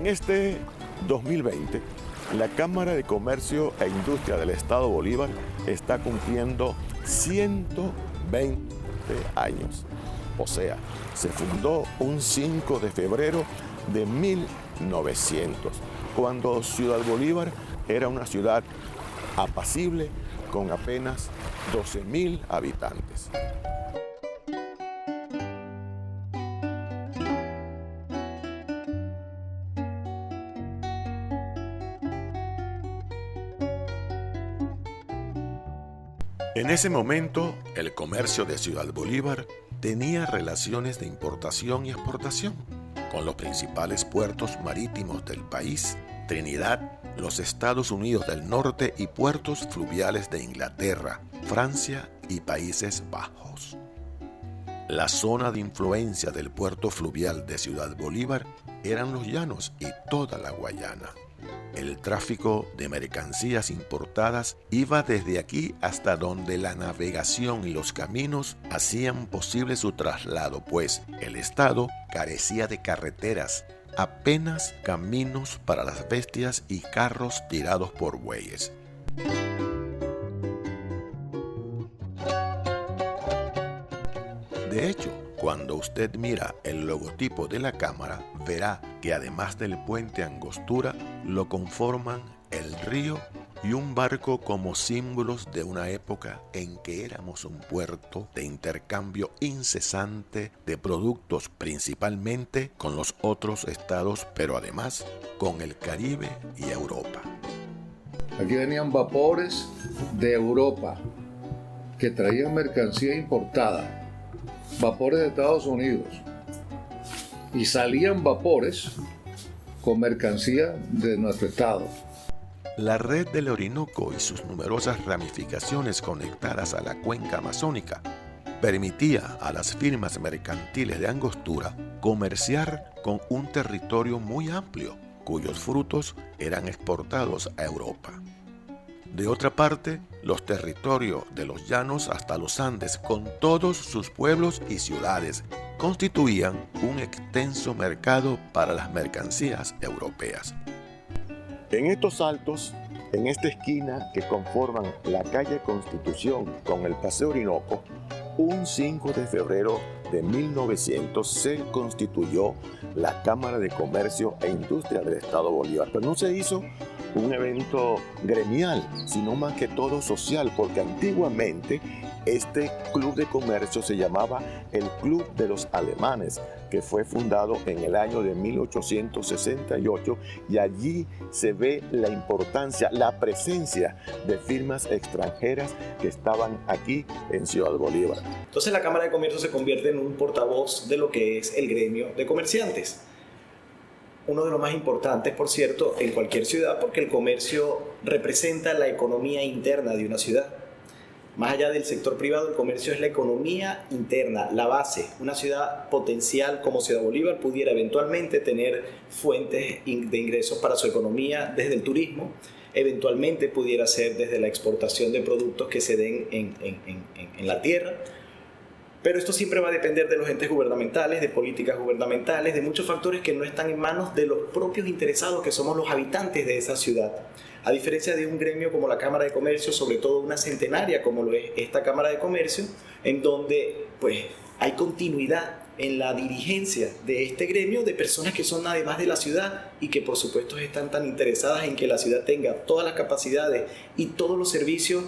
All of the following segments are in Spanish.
En este 2020, la Cámara de Comercio e Industria del Estado Bolívar está cumpliendo 120 años. O sea, se fundó un 5 de febrero de 1900, cuando Ciudad Bolívar era una ciudad apacible con apenas 12.000 habitantes. En ese momento, el comercio de Ciudad Bolívar tenía relaciones de importación y exportación con los principales puertos marítimos del país, Trinidad, los Estados Unidos del Norte y puertos fluviales de Inglaterra, Francia y Países Bajos. La zona de influencia del puerto fluvial de Ciudad Bolívar eran los llanos y toda la Guayana. El tráfico de mercancías importadas iba desde aquí hasta donde la navegación y los caminos hacían posible su traslado, pues el Estado carecía de carreteras, apenas caminos para las bestias y carros tirados por bueyes. De hecho, cuando usted mira el logotipo de la Cámara, verá que además del puente Angostura, lo conforman el río y un barco como símbolos de una época en que éramos un puerto de intercambio incesante de productos, principalmente con los otros estados, pero además con el Caribe y Europa. Aquí venían vapores de Europa que traían mercancía importada, vapores de Estados Unidos, y salían vapores con mercancía de nuestro estado. La red del Orinoco y sus numerosas ramificaciones conectadas a la cuenca amazónica permitía a las firmas mercantiles de Angostura comerciar con un territorio muy amplio, cuyos frutos eran exportados a Europa. De otra parte, los territorios de los llanos hasta los Andes, con todos sus pueblos y ciudades, constituían un extenso mercado para las mercancías europeas. En estos altos, en esta esquina que conforman la calle Constitución con el Paseo Orinoco, un 5 de febrero de 1900 se constituyó la Cámara de Comercio e Industria del Estado Bolívar. Pero no se hizo un evento gremial, sino más que todo social, porque antiguamente este club de comercio se llamaba el Club de los Alemanes, que fue fundado en el año de 1868, y allí se ve la importancia, la presencia de firmas extranjeras que estaban aquí en Ciudad Bolívar. Entonces la Cámara de Comercio se convierte en un portavoz de lo que es el gremio de comerciantes. Uno de los más importantes, por cierto, en cualquier ciudad, porque el comercio representa la economía interna de una ciudad. Más allá del sector privado, el comercio es la economía interna, la base. Una ciudad potencial como Ciudad Bolívar pudiera eventualmente tener fuentes de ingresos para su economía desde el turismo, eventualmente pudiera ser desde la exportación de productos que se den en la tierra. Pero esto siempre va a depender de los entes gubernamentales, de políticas gubernamentales, de muchos factores que no están en manos de los propios interesados, que somos los habitantes de esa ciudad. A diferencia de un gremio como la Cámara de Comercio, sobre todo una centenaria como lo es esta Cámara de Comercio, en donde pues, hay continuidad en la dirigencia de este gremio de personas que son además de la ciudad y que por supuesto están tan interesadas en que la ciudad tenga todas las capacidades y todos los servicios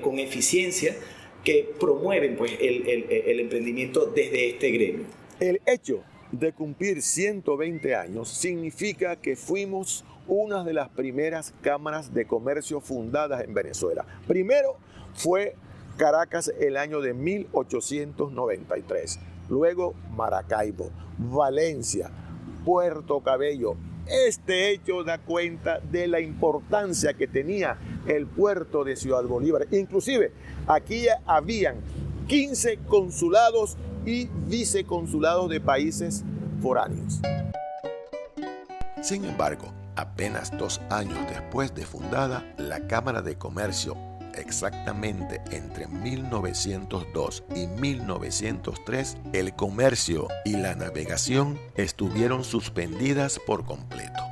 con eficiencia que promueven pues, el emprendimiento desde este gremio. El hecho de cumplir 120 años significa que fuimos una de las primeras cámaras de comercio fundadas en Venezuela. Primero fue Caracas el año de 1893, luego Maracaibo, Valencia, Puerto Cabello. Este hecho da cuenta de la importancia que tenía el puerto de Ciudad Bolívar. Inclusive, aquí habían 15 consulados y viceconsulados de países foráneos. Sin embargo, apenas 2 años después de fundada, la Cámara de Comercio exactamente entre 1902 y 1903, el comercio y la navegación estuvieron suspendidas por completo,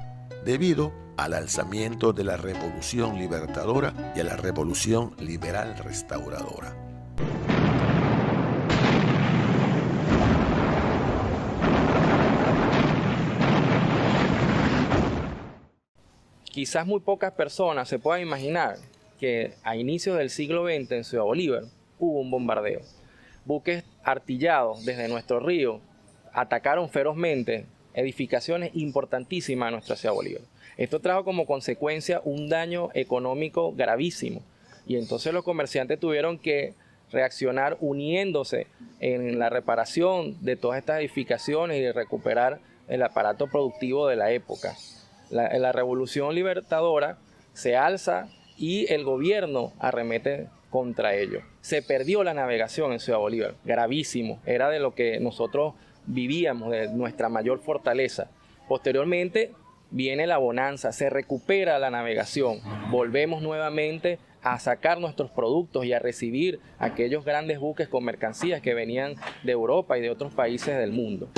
debido al alzamiento de la Revolución Libertadora y a la Revolución Liberal Restauradora. Quizás muy pocas personas se puedan imaginar que a inicios del siglo XX en Ciudad Bolívar hubo un bombardeo. Buques artillados desde nuestro río atacaron ferozmente edificaciones importantísimas a nuestra Ciudad Bolívar. Esto trajo como consecuencia un daño económico gravísimo y entonces los comerciantes tuvieron que reaccionar uniéndose en la reparación de todas estas edificaciones y de recuperar el aparato productivo de la época. La Revolución Libertadora se alza y el gobierno arremete contra ello. Se perdió la navegación en Ciudad Bolívar, gravísimo, era de lo que nosotros vivíamos, de nuestra mayor fortaleza. Posteriormente viene la bonanza, se recupera la navegación, volvemos nuevamente a sacar nuestros productos y a recibir aquellos grandes buques con mercancías que venían de Europa y de otros países del mundo.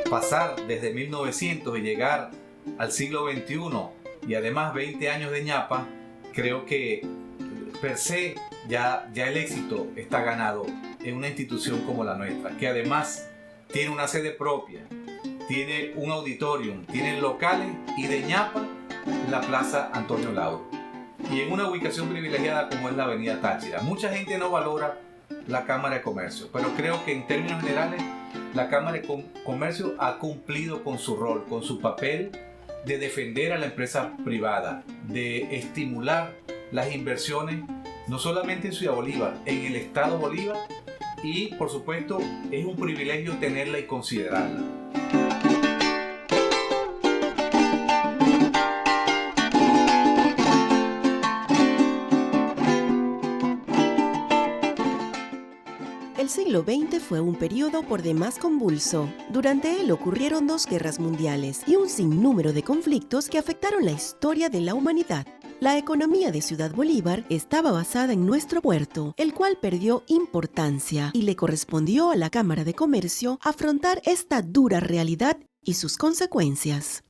Pasar desde 1900 y llegar al siglo XXI y además 20 años de ñapa, creo que per se ya el éxito está ganado en una institución como la nuestra, que además tiene una sede propia, tiene un auditorium, tiene locales y de ñapa la Plaza Antonio Lauro y en una ubicación privilegiada como es la Avenida Táchira. Mucha gente no valora la Cámara de Comercio, pero creo que en términos generales la Cámara de Comercio ha cumplido con su rol, con su papel de defender a la empresa privada, de estimular las inversiones, no solamente en Ciudad Bolívar, en el Estado Bolívar, y por supuesto es un privilegio tenerla y considerarla. El siglo XX fue un periodo por demás convulso. Durante él ocurrieron 2 guerras mundiales y un sinnúmero de conflictos que afectaron la historia de la humanidad. La economía de Ciudad Bolívar estaba basada en nuestro puerto, el cual perdió importancia y le correspondió a la Cámara de Comercio afrontar esta dura realidad y sus consecuencias.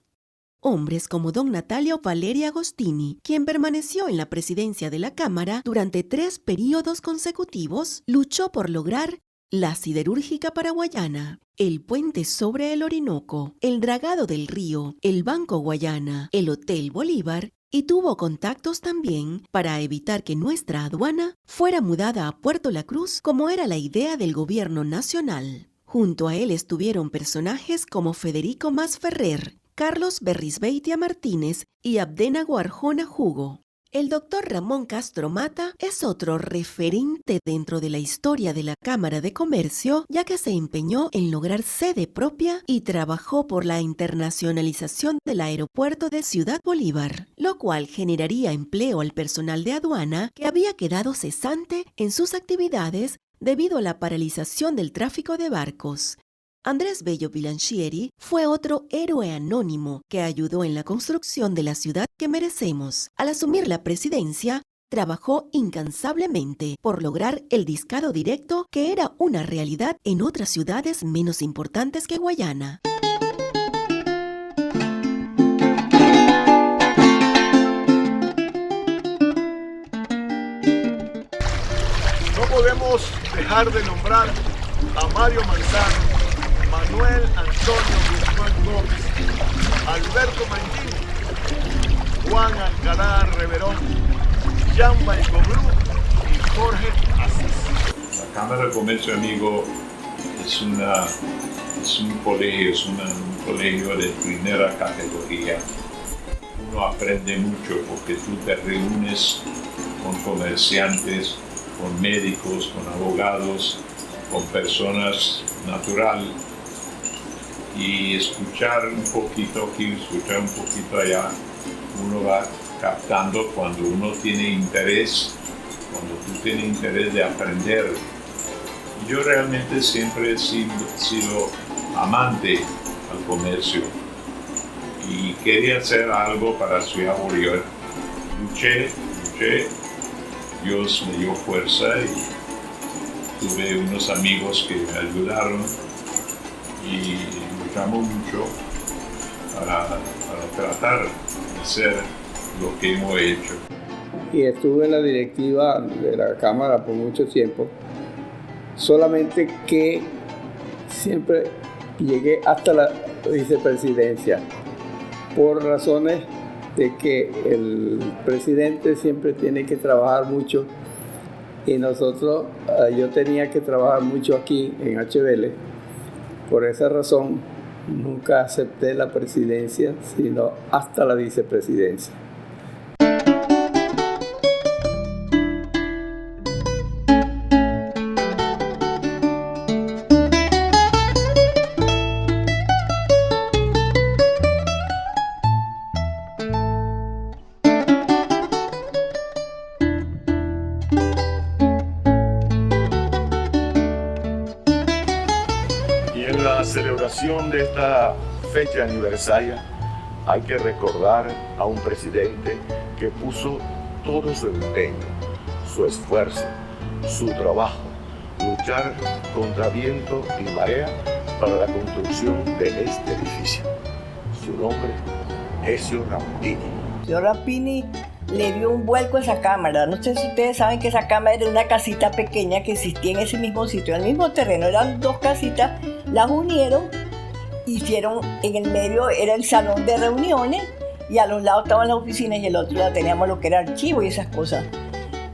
Hombres como don Natalio Valeri Agostini, quien permaneció en la presidencia de la Cámara durante 3 períodos consecutivos, luchó por lograr la siderúrgica paraguayana, el puente sobre el Orinoco, el dragado del río, el Banco Guayana, el Hotel Bolívar, y tuvo contactos también para evitar que nuestra aduana fuera mudada a Puerto La Cruz como era la idea del gobierno nacional. Junto a él estuvieron personajes como Federico Masferrer, Carlos Berrizbeitia Martínez y Abdenago Arjona Hugo. El doctor Ramón Castro Mata es otro referente dentro de la historia de la Cámara de Comercio, ya que se empeñó en lograr sede propia y trabajó por la internacionalización del aeropuerto de Ciudad Bolívar, lo cual generaría empleo al personal de aduana que había quedado cesante en sus actividades debido a la paralización del tráfico de barcos. Andrés Bello Bilancieri fue otro héroe anónimo que ayudó en la construcción de la ciudad que merecemos. Al asumir la presidencia, trabajó incansablemente por lograr el discado directo que era una realidad en otras ciudades menos importantes que Guayana. No podemos dejar de nombrar a Mario Manzano, Manuel Antonio Guzmán Gómez, Alberto Mangini, Juan Alcalá Reverón, Jan Baigoglu y Jorge Asís. La Cámara de Comercio Amigo es un colegio de primera categoría. Uno aprende mucho porque tú te reúnes con comerciantes, con médicos, con abogados, con personas naturales, y escuchar un poquito aquí, escuchar un poquito allá, uno va captando cuando uno tiene interés, cuando tú tienes interés de aprender. Yo realmente siempre he sido amante al comercio y quería hacer algo para Ciudad Bolívar. Luché, Dios me dio fuerza y tuve unos amigos que me ayudaron y luchamos mucho para tratar de hacer lo que hemos hecho. Y estuve en la directiva de la Cámara por mucho tiempo, solamente que siempre llegué hasta la vicepresidencia por razones de que el presidente siempre tiene que trabajar mucho y yo tenía que trabajar mucho aquí en HBL. Por esa razón nunca acepté la presidencia, sino hasta la vicepresidencia. Celebración de esta fecha aniversaria hay que recordar a un presidente que puso todo su empeño, su esfuerzo, su trabajo, luchar contra viento y marea para la construcción de este edificio. Su nombre, Ezio Rampini. Ezio Rampini le dio un vuelco a esa cámara. No sé si ustedes saben que esa cámara era una casita pequeña que existía en ese mismo sitio, en el mismo terreno. Eran dos casitas, las unieron, hicieron, en el medio era el salón de reuniones y a los lados estaban las oficinas y el otro lado teníamos lo que era archivo y esas cosas.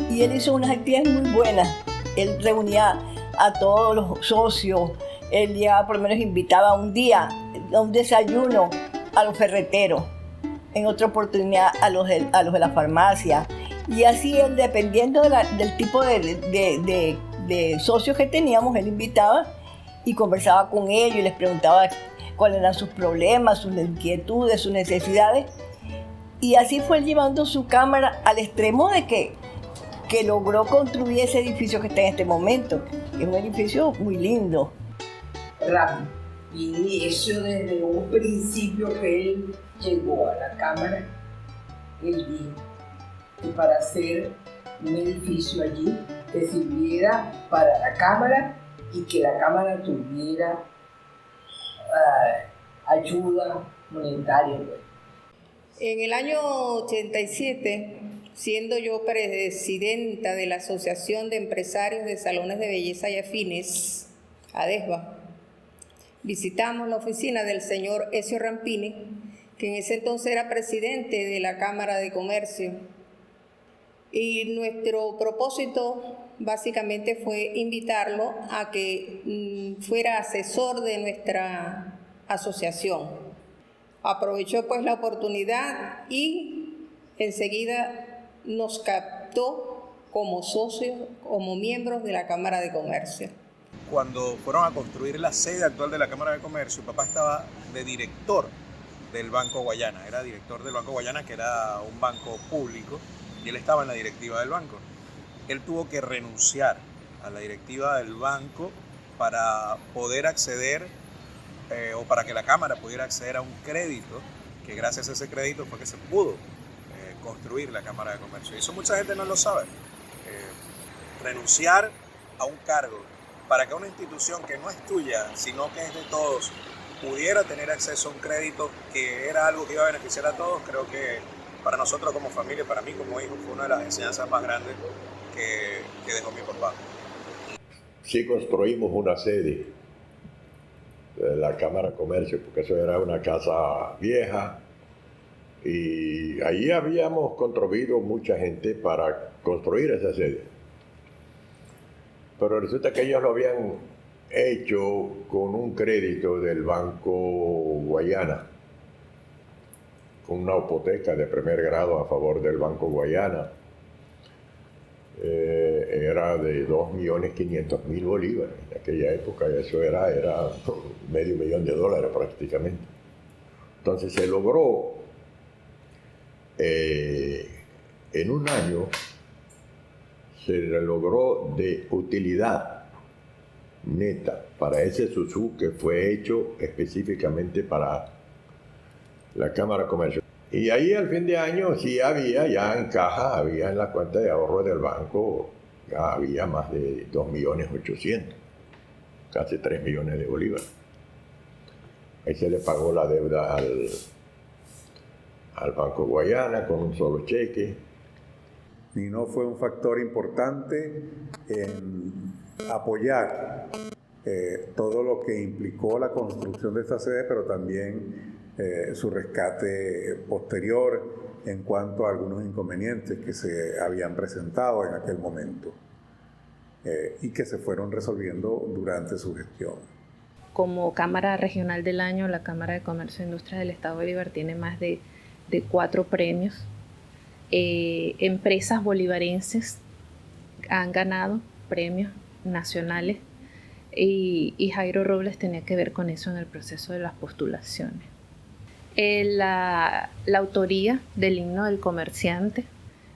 Y él hizo unas actividades muy buenas. Él reunía a todos los socios, él llegaba, por lo menos invitaba un día a un desayuno a los ferreteros, en otra oportunidad a los de la farmacia. Y así él, dependiendo del tipo de socios que teníamos, él invitaba y conversaba con ellos y les preguntaba cuáles eran sus problemas, sus inquietudes, sus necesidades. Y así fue él llevando su cámara al extremo de que logró construir ese edificio que está en este momento. Es un edificio muy lindo. Y eso desde un principio que él llegó a la Cámara, él dijo que para hacer un edificio allí que sirviera para la Cámara y que la Cámara tuviera ayuda monetaria. En el año 87, siendo yo presidenta de la Asociación de Empresarios de Salones de Belleza y Afines, ADESBA, visitamos la oficina del señor Ezio Rampini, que en ese entonces era presidente de la Cámara de Comercio. Y nuestro propósito básicamente fue invitarlo a que fuera asesor de nuestra asociación. Aprovechó pues la oportunidad y enseguida nos captó como socios, como miembros de la Cámara de Comercio. Cuando fueron a construir la sede actual de la Cámara de Comercio, papá estaba de director del Banco Guayana. Era director del Banco Guayana, que era un banco público, y él estaba en la directiva del banco. Él tuvo que renunciar a la directiva del banco para poder acceder o para que la Cámara pudiera acceder a un crédito, que gracias a ese crédito fue que se pudo construir la Cámara de Comercio. Y eso mucha gente no lo sabe. Renunciar a un cargo para que una institución que no es tuya, sino que es de todos, pudiera tener acceso a un crédito que era algo que iba a beneficiar a todos, creo que para nosotros como familia, para mí como hijo, fue una de las enseñanzas más grandes que dejó mi papá. Sí construimos una sede de la Cámara de Comercio, porque eso era una casa vieja, y allí habíamos contribuido mucha gente para construir esa sede. Pero resulta que ellos lo habían hecho con un crédito del Banco Guayana, con una hipoteca de primer grado a favor del Banco Guayana. Era de 2.500.000 bolívares en aquella época, y eso era $500,000 prácticamente. Entonces se logró en un año, se logró de utilidad neta para ese susú que fue hecho específicamente para la Cámara de Comercio. Y ahí al fin de año sí había, ya en caja, había en la cuenta de ahorro del banco, ya había más de 2.800.000, casi 3 millones de bolívares. Ahí se le pagó la deuda al Banco Guayana con un solo cheque. Nino fue un factor importante en apoyar todo lo que implicó la construcción de esta sede, pero también su rescate posterior en cuanto a algunos inconvenientes que se habían presentado en aquel momento y que se fueron resolviendo durante su gestión. Como Cámara Regional del Año, la Cámara de Comercio e Industria del Estado Bolívar tiene más de 4 premios. Empresas bolivarenses han ganado premios nacionales y Jairo Robles tenía que ver con eso en el proceso de las postulaciones. La autoría del himno del comerciante,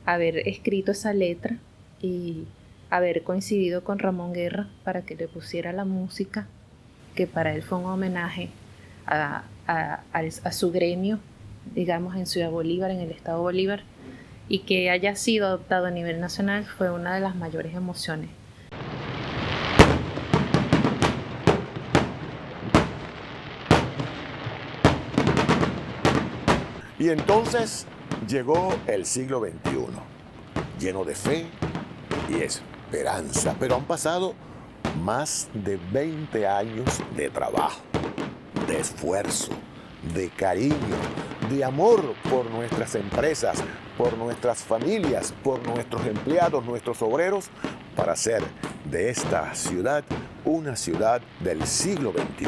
haber escrito esa letra y haber coincidido con Ramón Guerra para que le pusiera la música, que para él fue un homenaje a su gremio, digamos, en Ciudad Bolívar, en el Estado Bolívar, y que haya sido adoptado a nivel nacional fue una de las mayores emociones. Y entonces llegó el siglo XXI, lleno de fe y esperanza, pero han pasado más de 20 años de trabajo, de esfuerzo, de cariño, de amor por nuestras empresas, por nuestras familias, por nuestros empleados, nuestros obreros, para hacer de esta ciudad una ciudad del siglo XXI.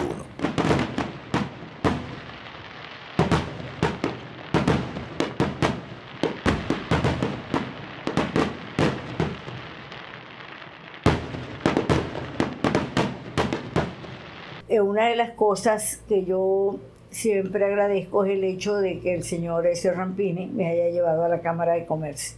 Una de las cosas que yo siempre agradezco es el hecho de que el señor Ezio Rampini me haya llevado a la Cámara de Comercio.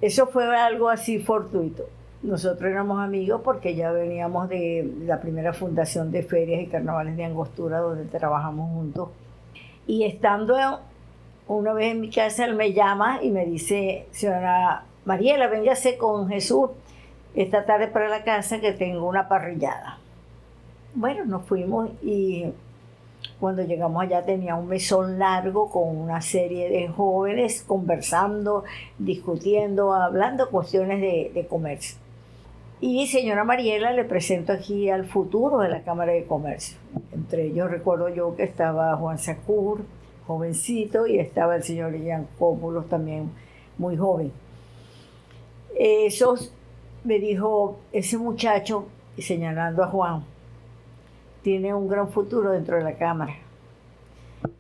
Eso fue algo así fortuito. Nosotros éramos amigos porque ya veníamos de la primera fundación de ferias y carnavales de Angostura, donde trabajamos juntos. Y estando una vez en mi casa, él me llama y me dice: señora Mariela, véngase con Jesús esta tarde para la casa que tengo una parrillada. Bueno, nos fuimos y cuando llegamos allá tenía un mesón largo con una serie de jóvenes conversando, discutiendo, hablando cuestiones de comercio. Y señora Mariela, le presento aquí al futuro de la Cámara de Comercio. Entre ellos recuerdo yo que estaba Juan Sacur, jovencito, y estaba el señor Ian Cópulos, también muy joven. Me dijo, ese muchacho, señalando a Juan, tiene un gran futuro dentro de la Cámara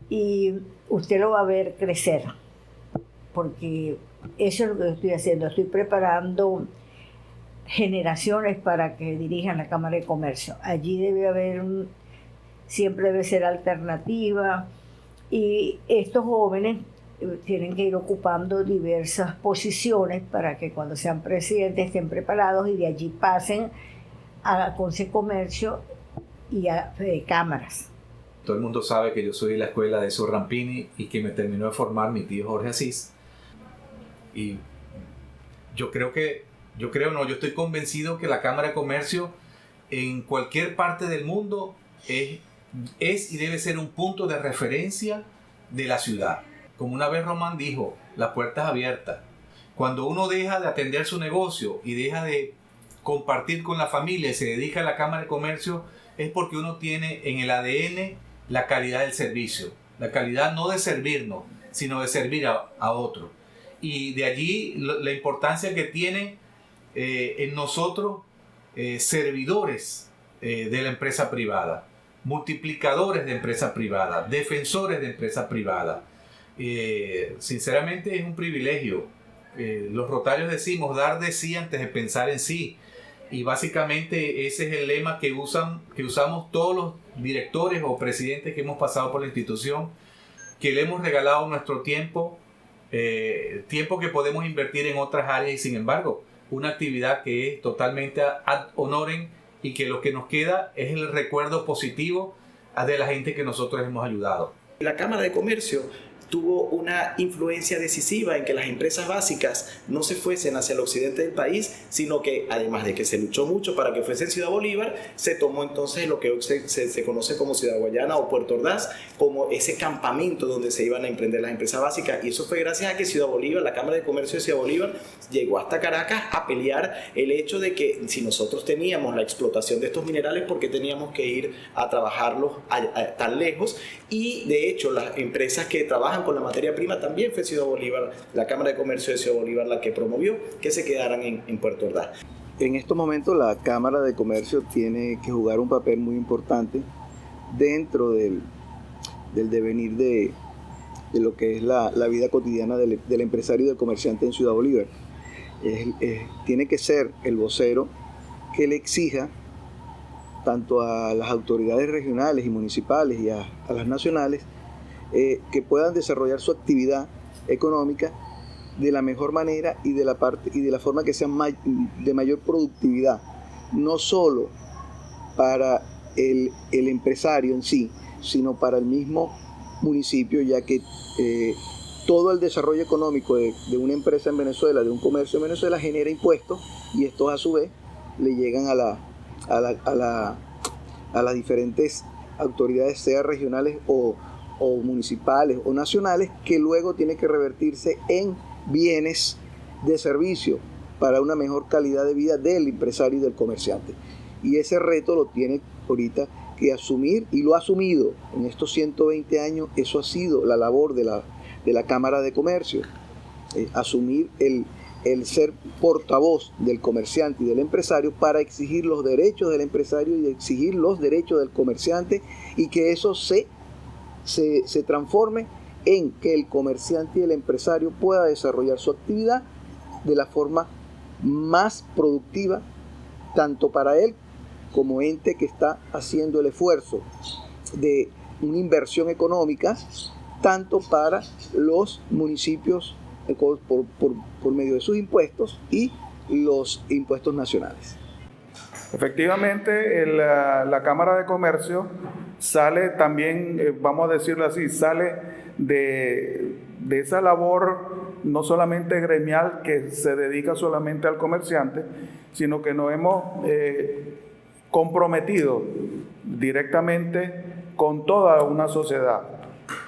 y usted lo va a ver crecer, porque eso es lo que yo estoy haciendo. Estoy preparando generaciones para que dirijan la Cámara de Comercio. Allí debe haber siempre debe ser alternativa, y estos jóvenes tienen que ir ocupando diversas posiciones para que cuando sean presidentes estén preparados y de allí pasen a Consejo de Comercio y a cámaras. Todo el mundo sabe que yo soy de la escuela de Ezio Rampini y que me terminó de formar mi tío Jorge Asís. Y yo estoy convencido que la Cámara de Comercio en cualquier parte del mundo es y debe ser un punto de referencia de la ciudad. Como una vez Román dijo, las puertas abiertas. Cuando uno deja de atender su negocio y deja de compartir con la familia y se dedica a la Cámara de Comercio, es porque uno tiene en el ADN la calidad del servicio. La calidad no de servirnos, sino de servir a otro. Y de allí la importancia que tiene en nosotros servidores de la empresa privada, multiplicadores de empresa privada, defensores de empresa privada. Sinceramente es un privilegio. Los rotarios decimos dar de sí antes de pensar en sí. Y básicamente ese es el lema que usamos todos los directores o presidentes que hemos pasado por la institución, que le hemos regalado nuestro tiempo, tiempo que podemos invertir en otras áreas, y sin embargo, una actividad que es totalmente ad honorem y que lo que nos queda es el recuerdo positivo de la gente que nosotros hemos ayudado. La Cámara de Comercio tuvo una influencia decisiva en que las empresas básicas no se fuesen hacia el occidente del país, sino que además de que se luchó mucho para que fuese en Ciudad Bolívar, se tomó entonces lo que hoy se conoce como Ciudad Guayana o Puerto Ordaz, como ese campamento donde se iban a emprender las empresas básicas, y eso fue gracias a que Ciudad Bolívar, la Cámara de Comercio de Ciudad Bolívar, llegó hasta Caracas a pelear el hecho de que si nosotros teníamos la explotación de estos minerales, ¿por qué teníamos que ir a trabajarlos tan lejos? Y de hecho las empresas que trabajan con la materia prima también fue Ciudad Bolívar, la Cámara de Comercio de Ciudad Bolívar, la que promovió que se quedaran en Puerto Ordaz. En estos momentos la Cámara de Comercio tiene que jugar un papel muy importante dentro del devenir de lo que es la vida cotidiana del empresario y del comerciante en Ciudad Bolívar. Tiene que ser el vocero que le exija tanto a las autoridades regionales y municipales y a las nacionales que puedan desarrollar su actividad económica de la mejor manera y de la forma que sea de mayor productividad, no solo para el empresario en sí, sino para el mismo municipio, ya que todo el desarrollo económico de una empresa en Venezuela, de un comercio en Venezuela, genera impuestos, y estos a su vez le llegan a las diferentes autoridades, sea regionales o municipales o nacionales, que luego tiene que revertirse en bienes de servicio para una mejor calidad de vida del empresario y del comerciante. Y ese reto lo tiene ahorita que asumir, y lo ha asumido en estos 120 años. Eso ha sido la labor de la Cámara de Comercio, asumir el ser portavoz del comerciante y del empresario para exigir los derechos del empresario y exigir los derechos del comerciante, y que eso se transforme en que el comerciante y el empresario pueda desarrollar su actividad de la forma más productiva, tanto para él como ente que está haciendo el esfuerzo de una inversión económica, tanto para los municipios por medio de sus impuestos y los impuestos nacionales. Efectivamente, la Cámara de Comercio sale también, vamos a decirlo así, sale de esa labor no solamente gremial que se dedica solamente al comerciante, sino que nos hemos comprometido directamente con toda una sociedad.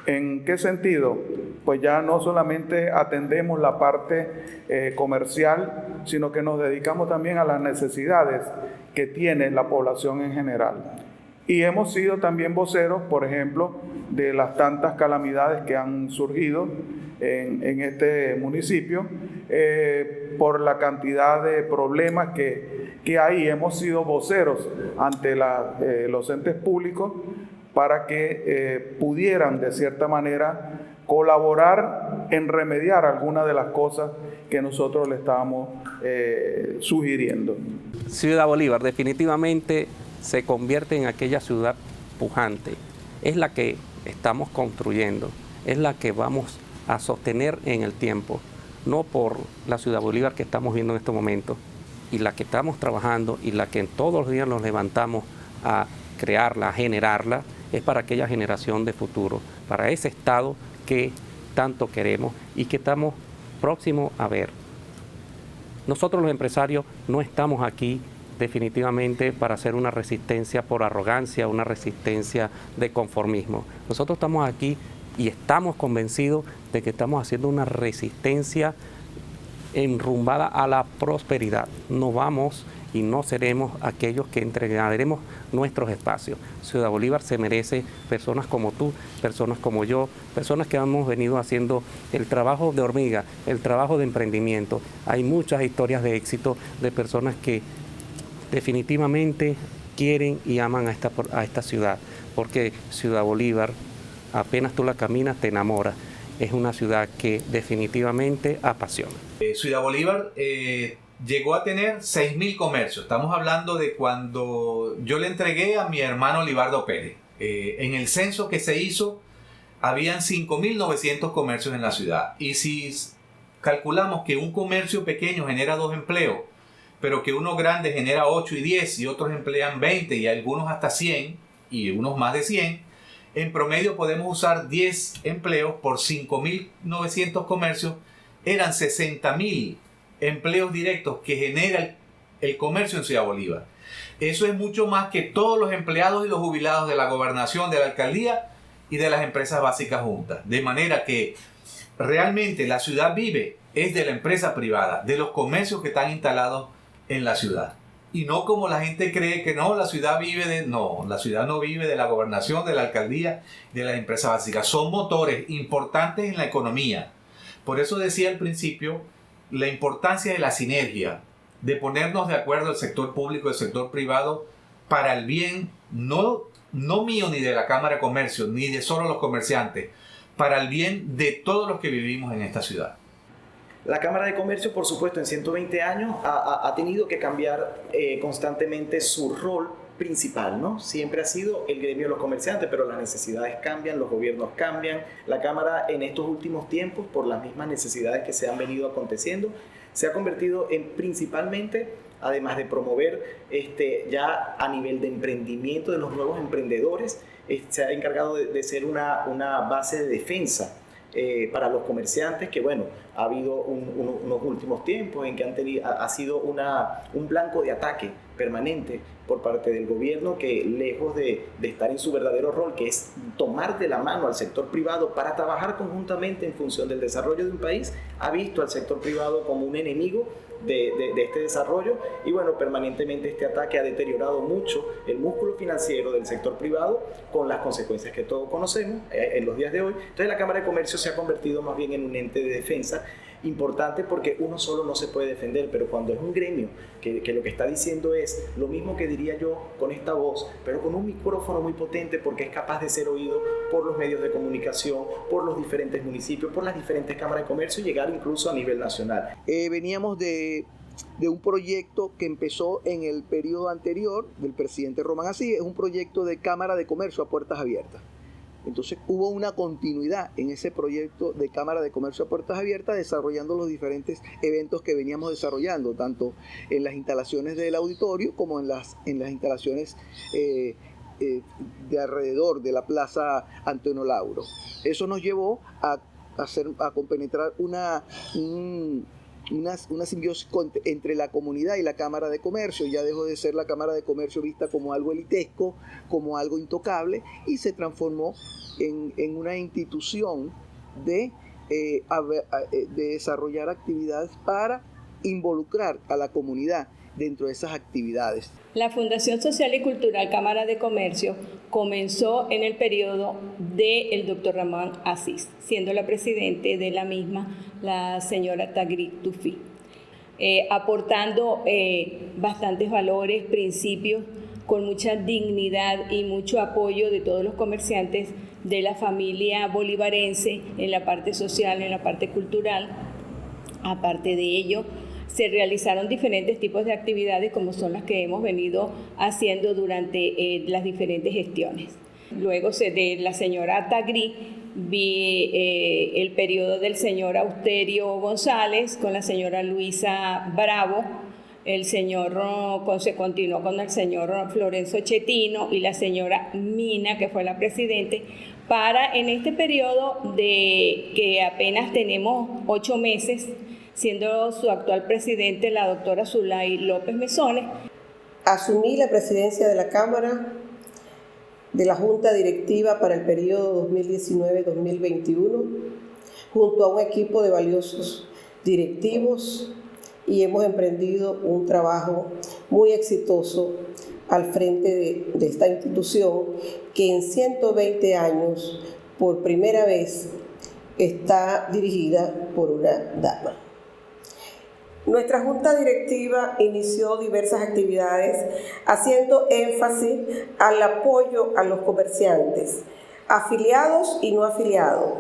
¿En qué sentido? Pues ya no solamente atendemos la parte comercial, sino que nos dedicamos también a las necesidades que tiene la población en general. Y hemos sido también voceros, por ejemplo, de las tantas calamidades que han surgido en este municipio, por la cantidad de problemas que hay. Hemos sido voceros ante los entes públicos para que pudieran de cierta manera colaborar en remediar algunas de las cosas que nosotros le estábamos sugiriendo. Ciudad Bolívar definitivamente se convierte en aquella ciudad pujante. Es la que estamos construyendo, es la que vamos a sostener en el tiempo, no por la Ciudad Bolívar que estamos viendo en estos momentos, y la que estamos trabajando y la que todos los días nos levantamos a crearla, a generarla, es para aquella generación de futuro, para ese Estado que tanto queremos y que estamos próximos a ver. Nosotros los empresarios no estamos aquí definitivamente para hacer una resistencia por arrogancia, una resistencia de conformismo. Nosotros estamos aquí y estamos convencidos de que estamos haciendo una resistencia enrumbada a la prosperidad. No vamos y no seremos aquellos que entregaremos nuestros espacios. Ciudad Bolívar se merece personas como tú, personas como yo, personas que hemos venido haciendo el trabajo de hormiga, el trabajo de emprendimiento. Hay muchas historias de éxito de personas que definitivamente quieren y aman a esta ciudad, porque Ciudad Bolívar, apenas tú la caminas, te enamoras. Es una ciudad que definitivamente apasiona. Ciudad Bolívar llegó a tener 6.000 comercios. Estamos hablando de cuando yo le entregué a mi hermano Libardo Pérez. En el censo que se hizo, habían 5.900 comercios en la ciudad. Y si calculamos que un comercio pequeño genera 2 empleos, pero que uno grande genera 8 y 10 y otros emplean 20 y algunos hasta 100 y unos más de 100, en promedio podemos usar 10 empleos por 5.900 comercios, eran 60.000 empleos directos que genera el comercio en Ciudad Bolívar. Eso es mucho más que todos los empleados y los jubilados de la gobernación, de la alcaldía y de las empresas básicas juntas. De manera que realmente la ciudad vive es de la empresa privada, de los comercios que están instalados en la ciudad. Y no como la gente cree que no, la ciudad vive de... No, la ciudad no vive de la gobernación, de la alcaldía, de las empresas básicas. Son motores importantes en la economía. Por eso decía al principio la importancia de la sinergia, de ponernos de acuerdo el sector público y el sector privado para el bien, no mío ni de la Cámara de Comercio, ni de solo los comerciantes, para el bien de todos los que vivimos en esta ciudad. La Cámara de Comercio, por supuesto, en 120 años ha tenido que cambiar constantemente su rol principal, ¿no? Siempre ha sido el gremio de los comerciantes, pero las necesidades cambian, los gobiernos cambian. La Cámara en estos últimos tiempos, por las mismas necesidades que se han venido aconteciendo, se ha convertido en principalmente, además de promover ya a nivel de emprendimiento de los nuevos emprendedores, se ha encargado de ser una base de defensa para los comerciantes, que bueno, ha habido unos últimos tiempos en que ha sido un blanco de ataque permanente por parte del gobierno, que lejos de estar en su verdadero rol, que es tomar de la mano al sector privado para trabajar conjuntamente en función del desarrollo de un país, ha visto al sector privado como un enemigo de este desarrollo, y bueno, permanentemente este ataque ha deteriorado mucho el músculo financiero del sector privado, con las consecuencias que todos conocemos en los días de hoy. Entonces la Cámara de Comercio se ha convertido más bien en un ente de defensa importante, porque uno solo no se puede defender, pero cuando es un gremio que lo que está diciendo es lo mismo que diría yo con esta voz, pero con un micrófono muy potente, porque es capaz de ser oído por los medios de comunicación, por los diferentes municipios, por las diferentes cámaras de comercio, y llegar incluso a nivel nacional. Veníamos de un proyecto que empezó en el periodo anterior del presidente Román Asís, es un proyecto de Cámara de Comercio a puertas abiertas. Entonces hubo una continuidad en ese proyecto de Cámara de Comercio a puertas abiertas, desarrollando los diferentes eventos que veníamos desarrollando, tanto en las instalaciones del auditorio como en las instalaciones de alrededor de la Plaza Antonio Lauro. Eso nos llevó a compenetrar una simbiosis entre la comunidad y la Cámara de Comercio. Ya dejó de ser la Cámara de Comercio vista como algo elitesco, como algo intocable, y se transformó en una institución de desarrollar actividades para involucrar a la comunidad dentro de esas actividades. La Fundación Social y Cultural Cámara de Comercio comenzó en el periodo del doctor Ramón Asís, siendo la presidente de la misma la señora Tagri Tufi, aportando bastantes valores, principios, con mucha dignidad y mucho apoyo de todos los comerciantes de la familia bolivarense en la parte social, en la parte cultural. Aparte de ello, se realizaron diferentes tipos de actividades, como son las que hemos venido haciendo durante las diferentes gestiones. Luego de la señora Tagri vi el periodo del señor Austerio González con la señora Luisa Bravo, se continuó con el señor Florencio Chetino y la señora Mina, que fue la presidente, para en este periodo de que apenas tenemos 8 meses, siendo su actual presidente la doctora Zulay López Mesones. Asumí la presidencia de la Cámara de la Junta Directiva para el periodo 2019-2021, junto a un equipo de valiosos directivos, y hemos emprendido un trabajo muy exitoso al frente de esta institución, que en 120 años, por primera vez, está dirigida por una dama. Nuestra Junta Directiva inició diversas actividades haciendo énfasis al apoyo a los comerciantes, afiliados y no afiliados.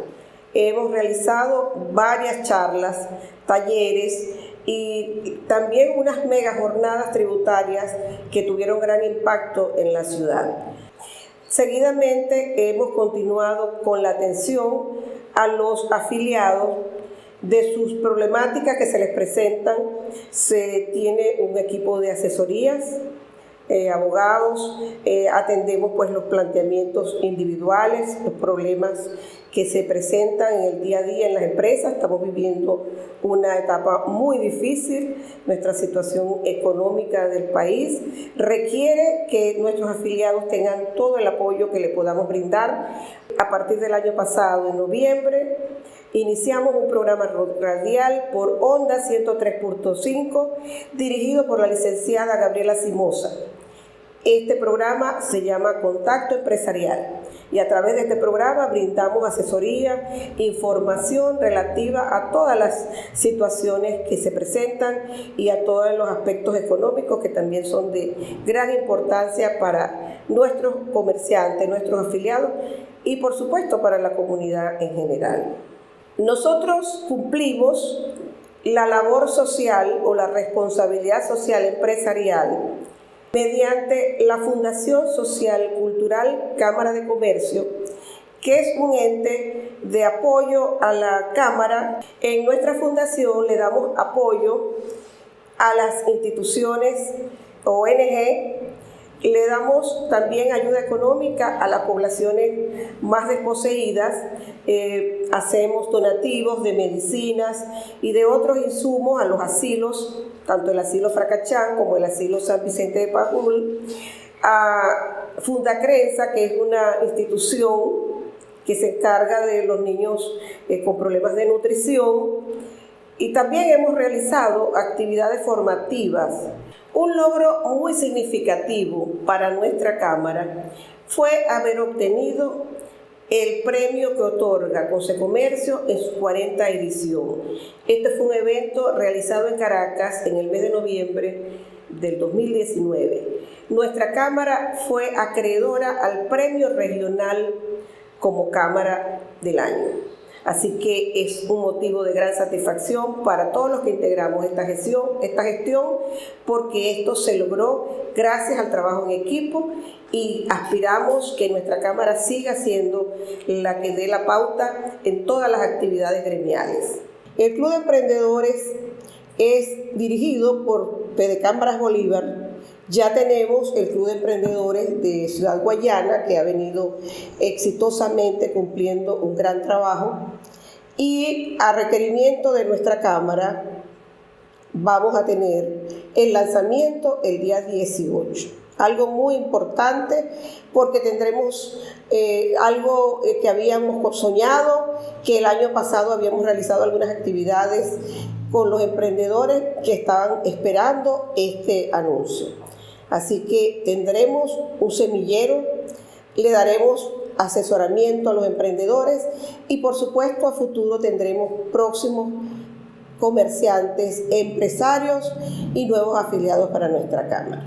Hemos realizado varias charlas, talleres y también unas mega jornadas tributarias que tuvieron gran impacto en la ciudad. Seguidamente hemos continuado con la atención a los afiliados de sus problemáticas que se les presentan, se tiene un equipo de asesorías, abogados, atendemos pues los planteamientos individuales, los problemas que se presentan en el día a día en las empresas. Estamos viviendo una etapa muy difícil. Nuestra situación económica del país requiere que nuestros afiliados tengan todo el apoyo que le podamos brindar. A partir del año pasado, en noviembre, iniciamos un programa radial por Onda 103.5 dirigido por la licenciada Gabriela Simosa. Este programa se llama Contacto Empresarial y a través de este programa brindamos asesoría, información relativa a todas las situaciones que se presentan y a todos los aspectos económicos que también son de gran importancia para nuestros comerciantes, nuestros afiliados y por supuesto para la comunidad en general. Nosotros cumplimos la labor social o la responsabilidad social empresarial mediante la Fundación Social Cultural Cámara de Comercio, que es un ente de apoyo a la Cámara. En nuestra fundación le damos apoyo a las instituciones ONG, le damos también ayuda económica a las poblaciones más desposeídas, hacemos donativos de medicinas y de otros insumos a los asilos, tanto el asilo Fracachán como el asilo San Vicente de Paúl, a Fundacrenza, que es una institución que se encarga de los niños con problemas de nutrición, y también hemos realizado actividades formativas. Un logro muy significativo para nuestra Cámara fue haber obtenido el premio que otorga Consecomercio en su 40ª edición. Este fue un evento realizado en Caracas en el mes de noviembre del 2019. Nuestra Cámara fue acreedora al premio regional como Cámara del Año. Así que es un motivo de gran satisfacción para todos los que integramos esta gestión, porque esto se logró gracias al trabajo en equipo y aspiramos que nuestra Cámara siga siendo la que dé la pauta en todas las actividades gremiales. El Club de Emprendedores es dirigido por Fedecámaras Bolívar. Ya tenemos el Club de Emprendedores de Ciudad Guayana, que ha venido exitosamente cumpliendo un gran trabajo. Y a requerimiento de nuestra Cámara, vamos a tener el lanzamiento el día 18. Algo muy importante porque tendremos algo que habíamos soñado, que el año pasado habíamos realizado algunas actividades con los emprendedores que estaban esperando este anuncio. Así que tendremos un semillero, le daremos asesoramiento a los emprendedores y por supuesto a futuro tendremos próximos comerciantes, empresarios y nuevos afiliados para nuestra Cámara.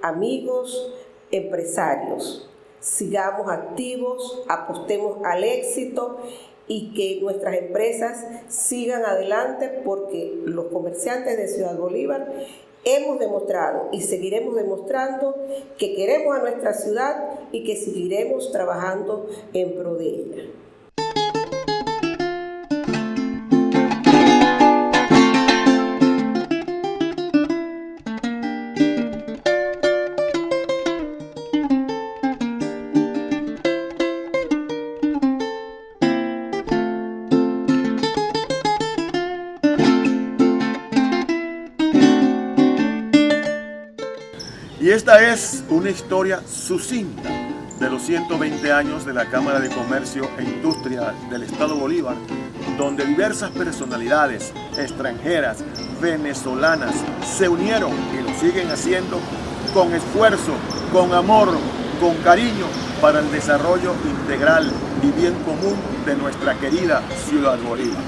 Amigos empresarios, sigamos activos, apostemos al éxito y que nuestras empresas sigan adelante porque los comerciantes de Ciudad Bolívar hemos demostrado y seguiremos demostrando que queremos a nuestra ciudad y que seguiremos trabajando en pro de ella. Y esta es una historia sucinta de los 120 años de la Cámara de Comercio e Industria del Estado Bolívar, donde diversas personalidades extranjeras, venezolanas, se unieron y lo siguen haciendo con esfuerzo, con amor, con cariño para el desarrollo integral y bien común de nuestra querida Ciudad Bolívar.